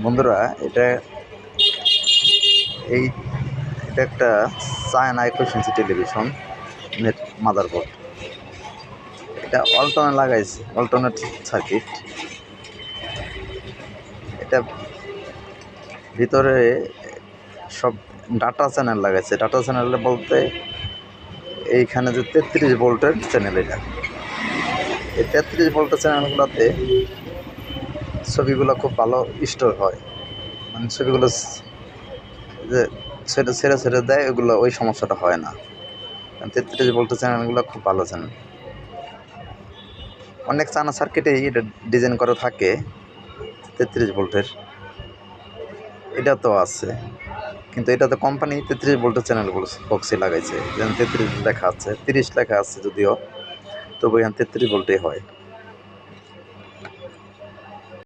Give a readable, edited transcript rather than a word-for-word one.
বন্ধুরা, এই এটা একটা China efficiency television net motherboard. এটা অল্টারনেট সার্কিট। এটা ভিতরে সব ডাটা চ্যানেল লাগাইছে। ডাটা চ্যানেল বলতে এইখানে যে 33 ভোল্টের চ্যানেল, এই 33 ভোল্টের চ্যানেলগুলোতে ছবিগুলো খুব ভালো স্টোর হয়, মানে ছবিগুলো যে ছেড়ে ছেড়ে দেয়, ওই সমস্যাটা হয় না। 33 ভোল্টের চ্যানেলগুলো খুব ভালো চ্যানেল। অনেক চায়না সার্কিটেই এটা ডিজাইন করা থাকে 33 ভোল্টের। এটা তো আছে, কিন্তু এটাতে কোম্পানি 33 ভোল্টের চ্যানেল বক্সে লাগাইছে। যেমন 33 লেখা আছে, 30 লেখা আছে যদিও, তবু এখানে 33 ভোল্টেই হয়।